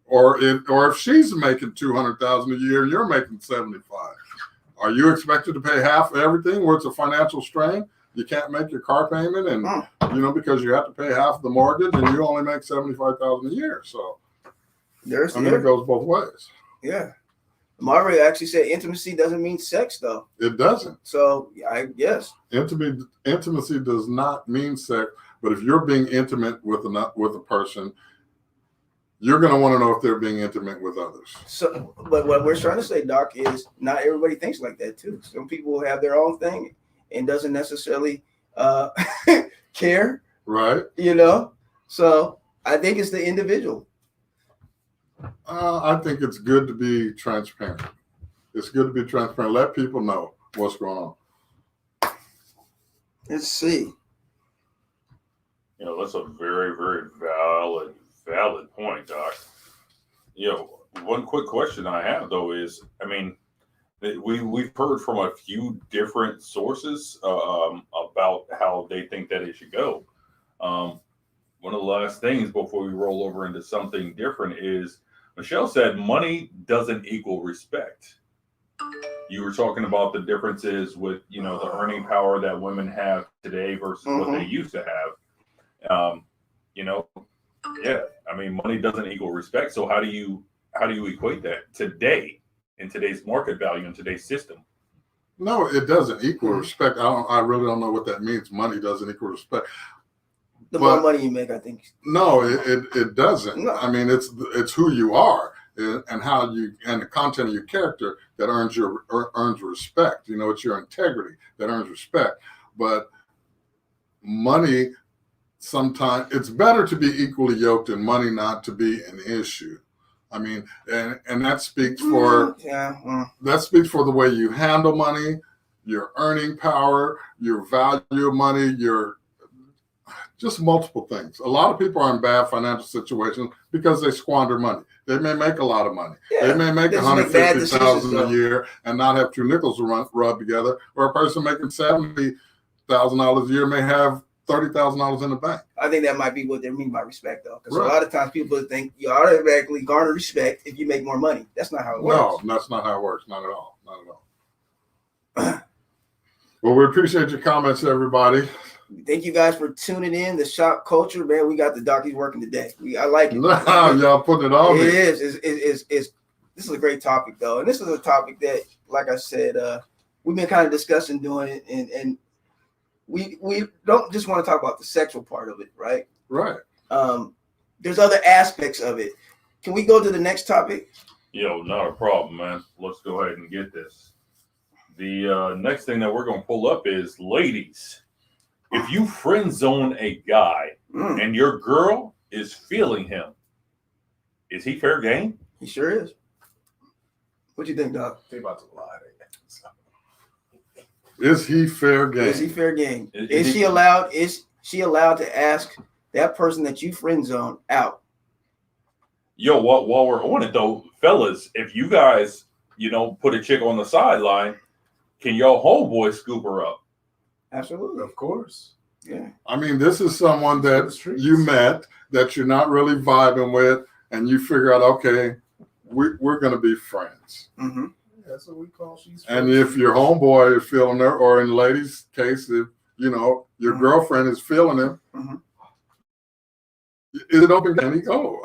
Or if she's making $200,000 a year, you're making 75. Are you expected to pay half of everything where it's a financial strain? You can't make your car payment, and because you have to pay half of the mortgage, and you only make $75,000 a year. So, it goes both ways. Yeah. Mario actually said intimacy doesn't mean sex, though. It doesn't. So I guess Intimacy does not mean sex, but if you're being intimate with a person, you're going to want to know if they're being intimate with others. so. But what we're trying to say, Doc, is not everybody thinks like that too. Some people have their own thing and doesn't necessarily care, Right? So I think it's the individual. I think it's good to be transparent. It's good to be transparent. Let people know what's going on. Let's see. That's a very, very valid point, Doc. One quick question I have though is, we've heard from a few different sources about how they think that it should go. One of the last things before we roll over into something different is Michelle said money doesn't equal respect. You were talking about the differences with, the earning power that women have today versus what they used to have. Money doesn't equal respect. So how do you equate that today in today's market value in today's system? No, it doesn't equal respect. I really don't know what that means. Money doesn't equal respect. The more money you make, I think. No, it doesn't. No. It's who you are and how you and the content of your character that earns respect. It's your integrity that earns respect. But money, sometimes it's better to be equally yoked and money not to be an issue. And that speaks for that speaks for the way you handle money, your earning power, your value of money, your just multiple things. A lot of people are in bad financial situations because they squander money. They may make a lot of money. Yeah, they may make they just make bad $150,000 decisions, a year and not have two nickels rub together. Or a person making $70,000 a year may have $30,000 in the bank. I think that might be what they mean by respect, though, because Right. a lot of times people think you automatically garner respect if you make more money. That's not how it works. No, that's not how it works. Not at all. Not at all. Well, we appreciate your comments, everybody. Thank you guys for tuning in. The Shop Culture, man. We got the Dockies working today. I like it. Y'all putting it on me. It is. This is a great topic, though, and this is a topic that, like I said, we've been kind of discussing doing it, and we don't just want to talk about the sexual part of it, right? Right. There's other aspects of it. Can we go to the next topic? Not a problem, man. Let's go ahead and get this. The next thing that we're going to pull up is, ladies, if you friend zone a guy and your girl is feeling him, is he fair game? He sure is. What you think, Doc? They about to lie. Is he fair game? Is he fair game? Is Is she allowed? Is she allowed to ask that person that you friend zone out? While we're on it though, fellas, if you guys, put a chick on the sideline, can your homeboy scoop her up? Absolutely. Of course. Yeah. This is someone that you met that you're not really vibing with, and you figure out, okay, we're going to be friends. Mm-hmm. That's what we call she's. And if your homeboy is feeling her, or in the lady's case, if your girlfriend is feeling him, is it open? Can he go?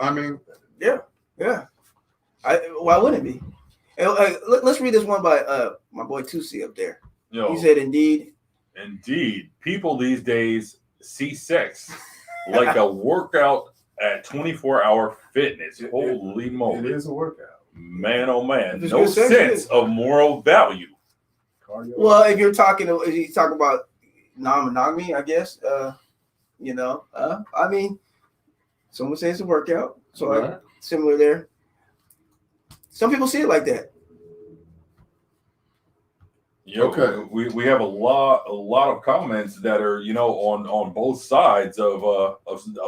Yeah. Why wouldn't it be? Let's read this one by my boy Tusi up there. He said, "Indeed, people these days see sex like a workout at 24-hour fitness. Holy moly! It is a workout. Man, oh man, It's no good sex, sense of moral value." Cardio. Well, if you talk about non-monogamy, I guess, someone says it's a workout, so Right. Similar there. Some people see it like that. Okay. We have a lot of comments that are on both sides of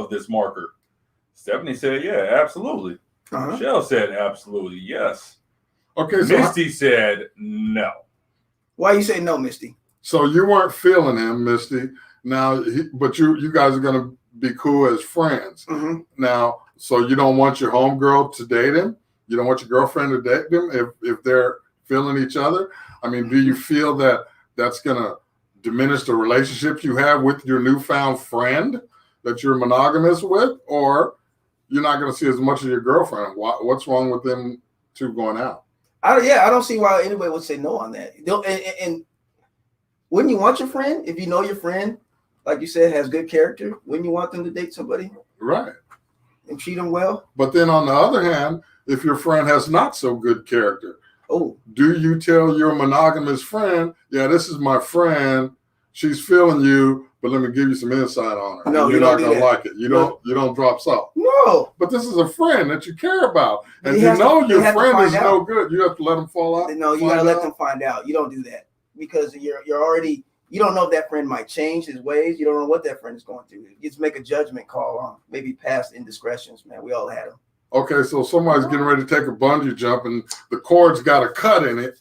this marker. Stephanie said, "Yeah, absolutely." Michelle said, "Absolutely, yes." Okay, so Misty said, "No." Why you say no, Misty? So you weren't feeling him, Misty. Now, but you guys are going to be cool as friends. Mm-hmm. Now, so you don't want your homegirl to date him? You don't want your girlfriend to date him if they're feeling each other? Do you feel that that's going to diminish the relationship you have with your newfound friend that you're monogamous with? Or you're not going to see as much of your girlfriend? What's wrong with them two going out? I don't see why anybody would say no on that. And wouldn't you want your friend, if you know your friend, like you said, has good character, wouldn't you want them to date somebody Right. and treat them well? But then on the other hand, if your friend has not so good character, do you tell your monogamous friend, yeah, this is my friend, she's feeling you, but let me give you some insight on her. No, you're not gonna like it. You don't drop salt. No. But this is a friend that you care about. And your friend is out. no good. You have to let them fall out. No, you gotta let them find out. You don't do that because you're already, you don't know if that friend might change his ways. You don't know what that friend is going through. You just make a judgment call on maybe past indiscretions, man. We all had them. Okay, so somebody's getting ready to take a bungee jump and the cord's got a cut in it.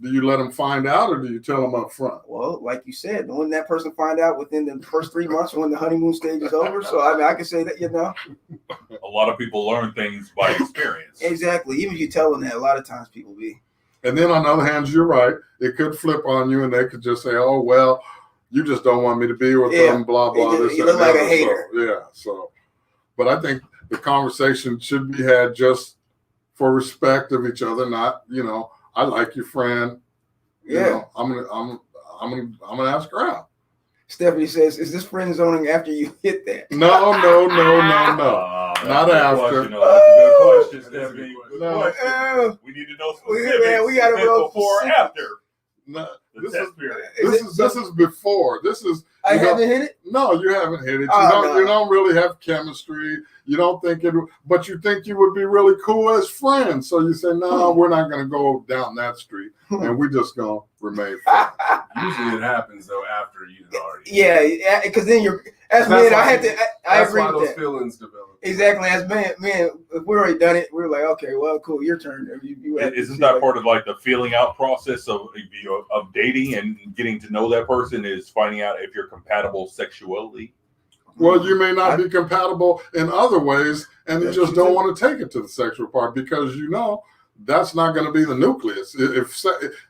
Do you let them find out or do you tell them up front? Well, like you said, wouldn't that person find out within the first 3 months when the honeymoon stage is over? So, I mean, I can say that, A lot of people learn things by experience. Exactly. Even if you tell them that, a lot of times people be. And then on the other hand, you're right. It could flip on you and they could just say, oh, well, you just don't want me to be with them, blah, blah. You look like a hater. So, but I think the conversation should be had just for respect of each other, not, I like your friend. I'm gonna ask her out. Stephanie says, "Is this friend zoning after you hit that?" No. Not after. That's a good question, Stephanie. No. We need to know specifics. We gotta know before or after. No, this is before. This is. I haven't hit it. No, you haven't hit it. You don't really have chemistry. You don't think it, but you think you would be really cool as friends. So you say, no, we're not going to go down that street, and we're just going to remain friends. Usually it happens though after you've already. Yeah, because then as men, I had to. I agree with that. Those feelings develop. Exactly. As man, if we already done it, we're like, okay, well, cool, your turn. Isn't that part of like the feeling out process of dating and getting to know that person is finding out if you're compatible sexually? Well, you may not be compatible in other ways, and you just don't want to take it to the sexual part because that's not going to be the nucleus. If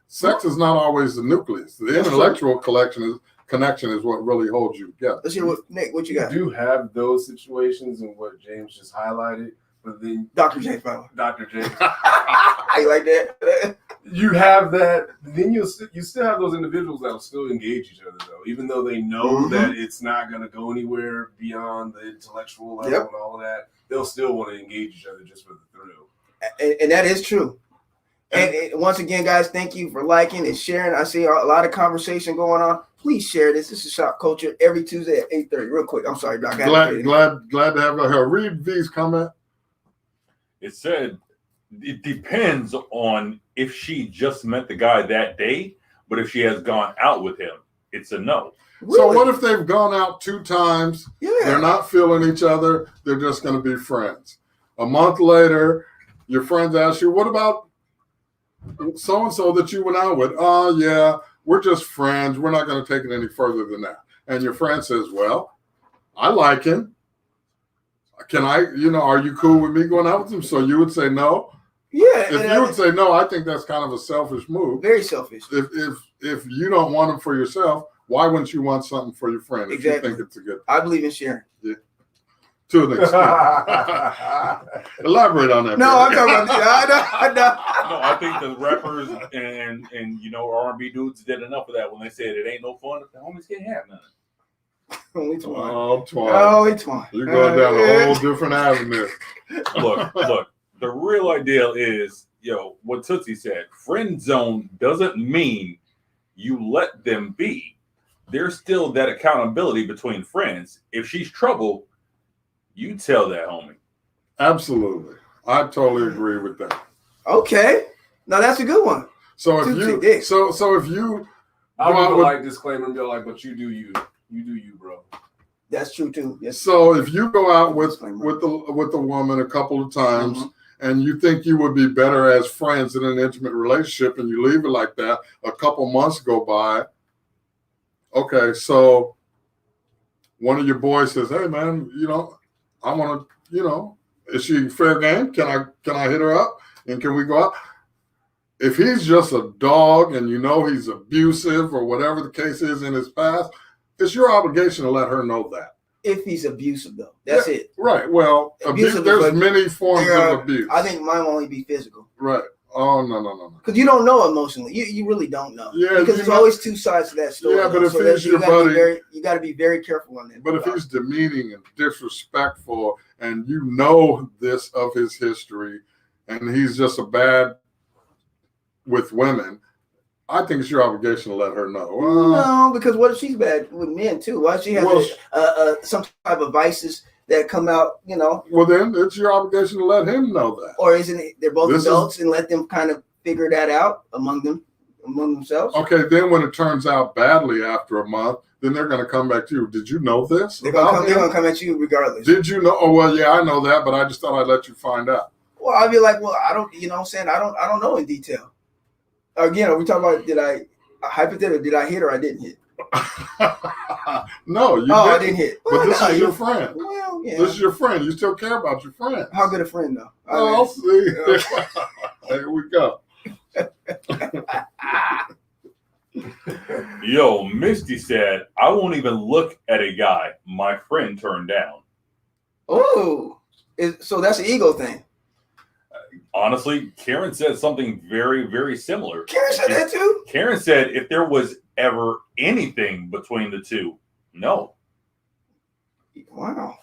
sex is not always the nucleus, the intellectual connection is what really holds you together. Let's hear Nick, what you got? You do have those situations and what James just highlighted, but then Dr. James, Dr. James, I like that. You have that. Then you still have those individuals that will still engage each other, though, even though they know that it's not going to go anywhere beyond the intellectual level and all of that. They'll still want to engage each other just for the thrill. And that is true. And once again, guys, thank you for liking and sharing. I see a lot of conversation going on. Please share this. This is Shop Culture every Tuesday at 8:30. Real quick. I'm sorry, Doc. Glad to have her. Read V's comment. It said it depends on if she just met the guy that day, but if she has gone out with him, it's a no. Really? So what if they've gone out 2 times? Yeah. They're not feeling each other. They're just going to be friends. A month later, your friends ask you, what about so-and-so that you went out with? Oh, yeah, we're just friends. We're not going to take it any further than that. And your friend says, well, I like him. Can I, are you cool with me going out with him? So you would say no? Yeah. If you would say no, I think that's kind of a selfish move. Very selfish. If you don't want him for yourself, why wouldn't you want something for your friend? Exactly. If you think it's a good thing? I believe in sharing. Yeah. To an extent. Elaborate on that. No, I'm talking about No, I think the rappers and R&B dudes did enough of that when they said it ain't no fun if the homies can't have none. Only Twine. Oh, Twine. Only Twine. You're going down a whole different avenue. Look. The real ideal is, what Tootsie said. Friend zone doesn't mean you let them be. There's still that accountability between friends. If she's trouble, you tell that homie. Absolutely. I totally agree with that. Okay. Now that's a good one. So if you I would like disclaimer and be like, but you do you. You do you, bro. That's true too. Yes. So if you go out with the woman a couple of times and you think you would be better as friends in an intimate relationship and you leave it like that, a couple months go by. Okay, so one of your boys says, hey man, I want to, is she fair game? Can I hit her up and can we go out? If he's just a dog and he's abusive or whatever the case is in his past, it's your obligation to let her know that. If he's abusive, though, that's it. Right. Well, there's many forms of abuse. I think mine will only be physical. Right. Oh no. Because you don't know emotionally. You really don't know. Yeah, because there's always two sides to that story. Yeah, but if so he's your buddy, you got to be very careful on that. But if he's demeaning and disrespectful, and you know this of his history, and he's just a bad with women, I think it's your obligation to let her know. No, because what if she's bad with men too? Why she has some type of vices that come out, Well, then it's your obligation to let him know that. Or isn't it? They're both adults and let them kind of figure that out among themselves. Okay, then when it turns out badly after a month, then they're going to come back to you. Did you know this? They're going to come at you regardless. Did you know? Oh, well, yeah, I know that, but I just thought I'd let you find out. Well, I'd be like, well, I don't, what I'm saying? I don't know in detail. Again, are we talking about did I hit or I didn't hit? No, you I didn't hit. But this is your friend. Well, yeah. This is your friend. You still care about your friend. How good a friend, though? Oh, see. There we go. Yo, Misty said, I won't even look at a guy my friend turned down. Oh, so that's an ego thing. Honestly, Karen said something very, very similar. Karen said that too? Karen said if there was ever anything between the two, no. Wow.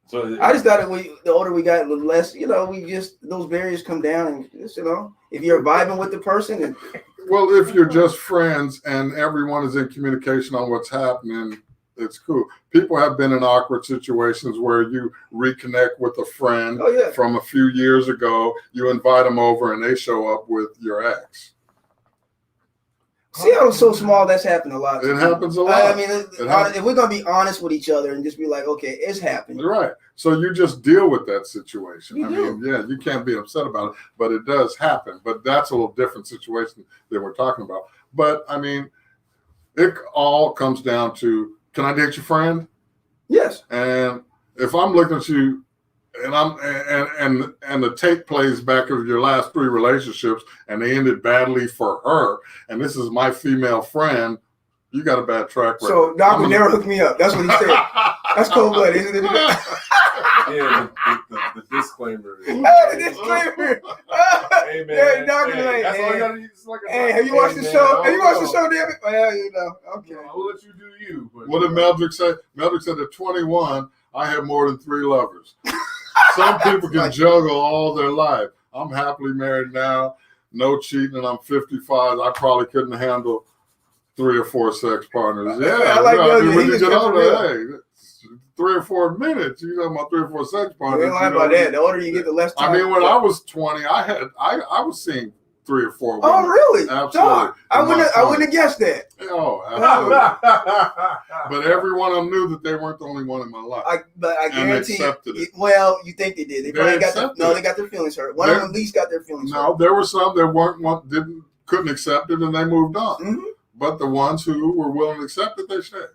So I just thought the older we got, the less, those barriers come down and, if you're vibing with the person. And well, if you're just friends and everyone is in communication on what's happening, it's cool. People have been in awkward situations where you reconnect with a friend from a few years ago. You invite them over and they show up with your ex. See how it's so small? That's happened a lot. It happens a lot. I mean, if we're going to be honest with each other and just be like, okay, it's happened. Right. So you just deal with that situation. I mean, you can't be upset about it, but it does happen. But that's a little different situation than we're talking about. But I mean, it all comes down to, can I date your friend? Yes. And if I'm looking at you and and the tape plays back of your last 3 relationships and they ended badly for her, and this is my female friend, you got a bad track record. So Doc would never hook me up. That's what he said. That's cold-blooded, isn't it? Yeah, the disclaimer. The disclaimer. Hey, man. Doc, That's all you got to use. Hey, have you watched the show? Have you watched the show, damn it? Well, okay. I'll let you do you. But, what did Meldrick say? Meldrick said at 21, I have more than 3 lovers. Some people can juggle all their life. I'm happily married now, no cheating, and I'm 55. I probably couldn't handle 3 or 4 sex partners. Yeah, I like when you get older, 3 or 4 minutes. You know, about 3 or 4 sex partners. You ain't lying about that. The older you get, the less time. I mean, when I was 20, I was seeing 3 or 4 women. Oh, really? Absolutely. Dog, I wouldn't have guessed that. Oh, absolutely. But every one of them knew that they weren't the only one in my life. I guarantee it. Well, you think they did. They probably they got their feelings hurt. One of them at least got their feelings hurt. No, there were some that couldn't accept it and they moved on. Mm-hmm. But the ones who were willing to accept it, they stayed.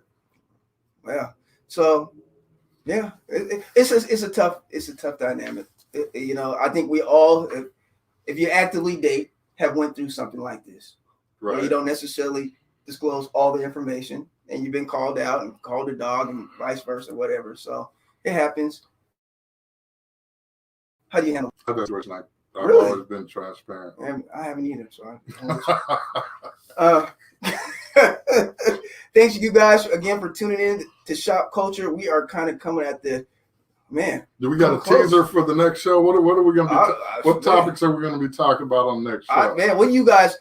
Well, so yeah, it's a tough dynamic. I think we all, if you actively date, have went through something like this. Right. Where you don't necessarily disclose all the information, and you've been called out and called a dog, and vice versa, whatever. So it happens. How do you handle I've Really? always been transparent. it? I haven't either. So thanks you guys again for tuning in to Shop Culture. We are kind of coming at the Do we got a teaser for the next show? What are we going to be? What topics are we going to be talking about on the next show?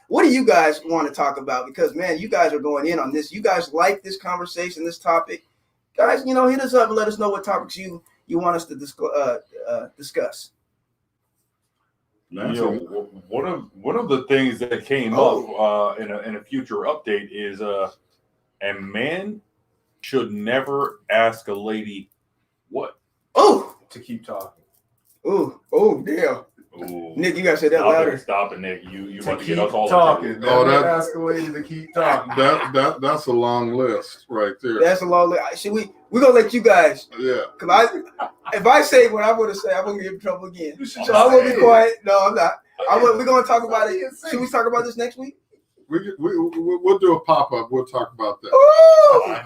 What do you guys want to talk about? Because you guys are going in on this. You guys like this conversation, this topic, guys. Hit us up and let us know what topics you want us to discuss. One of the things that came up in a future update is a man should never ask a lady what. Oh, to keep talking. Oh, damn. Ooh. Nick, you gotta say that louder. Stop it, Nick. You To want to keep get us all talking. That ask a lady to keep talking. That's a long list right there. That's a long list. We're gonna let you guys. Yeah. Cause if I say what I'm gonna say, I'm gonna get in trouble again. So So I'm gonna be quiet. No, I'm not. We're gonna talk about it. Should we talk about this next week? We'll do a pop-up. We'll talk about that. Ooh!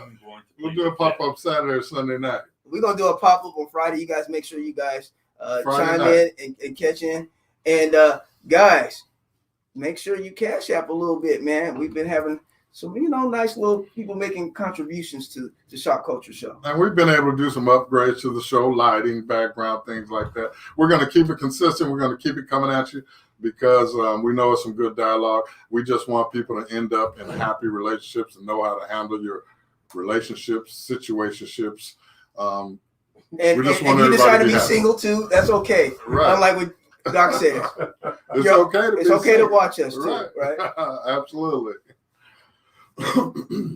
We'll do a pop-up Saturday or Sunday night. We're gonna do a pop-up on Friday. You guys make sure you guys chime night. in and catch in. And guys, make sure you cash app a little bit, man. We've been having some, nice little people making contributions to the Shop Culture Show. And we've been able to do some upgrades to the show, lighting, background, things like that. We're going to keep it consistent. We're going to keep it coming at you because we know it's some good dialogue. We just want people to end up in happy relationships and know how to handle your relationships, situationships. And you decide to be single too, that's okay. Right. Unlike what Doc says. It's okay to watch us too, right? Absolutely.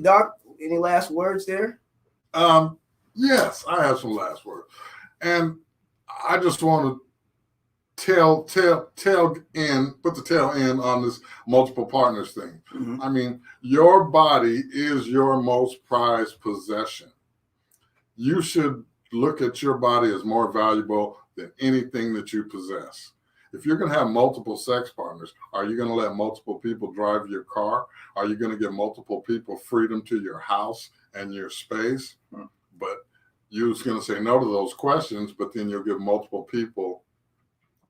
Doc, any last words there? Yes, I have some last words. And I just want to put the tail end on this multiple partners thing. Mm-hmm. I mean, your body is your most prized possession. You should look at your body as more valuable than anything that you possess. If you're going to have multiple sex partners, are you going to let multiple people drive your car? Are you going to give multiple people freedom to your house and your space? But you're going to say no to those questions, but then you'll give multiple people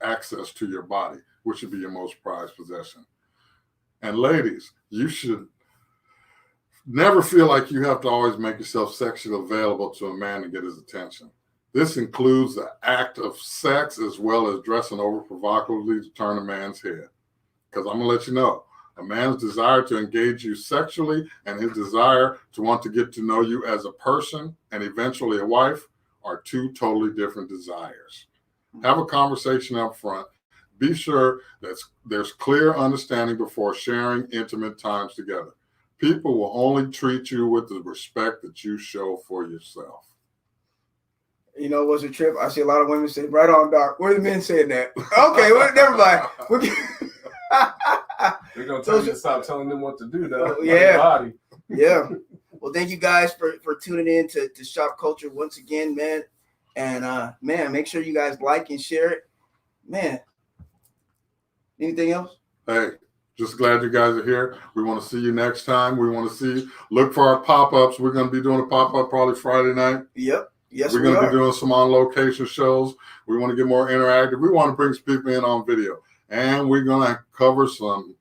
access to your body, which should be your most prized possession. And ladies, you should never feel like you have to always make yourself sexually available to a man to get his attention. This includes the act of sex as well as dressing over provocatively to turn a man's head. Because I'm going to let you know, a man's desire to engage you sexually and his desire to want to get to know you as a person and eventually a wife are two totally different desires. Have a conversation up front. Be sure that there's clear understanding before sharing intimate times together. People will only treat you with the respect that you show for yourself. What's a trip? I see a lot of women say, right on, Doc. Where are the men saying that? Okay, well, never mind. They're going to tell you to stop telling them what to do, though. Yeah. Body. Yeah. Well, thank you guys for tuning in to Shop Culture once again, man. And, make sure you guys like and share it. Man, anything else? Hey, just glad you guys are here. We want to see you next time. We want to look for our pop-ups. We're going to be doing a pop-up probably Friday night. Yep. Yes, we're going to be doing some on-location shows. We want to get more interactive. We want to bring some people in on video. And we're going to cover some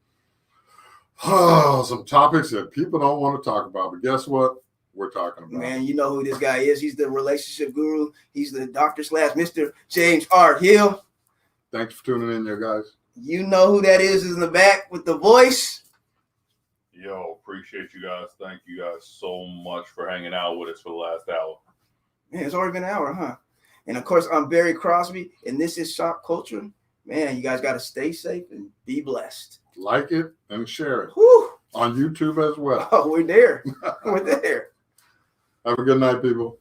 topics that people don't want to talk about. But guess what? We're talking about. Man, you know who this guy is. He's the relationship guru. He's the Dr. / Mr. James R. Hill. Thanks for tuning in, you guys. You know who that is in the back with the voice. Yo, appreciate you guys. Thank you guys so much for hanging out with us for the last hour. Man, it's already been an hour, huh? And of course, I'm Barry Crosby, and this is Shop Culture. Man, you guys got to stay safe and be blessed. Like it and share it. Woo! On YouTube as well. Oh, we're there. We're there. Have a good night, people.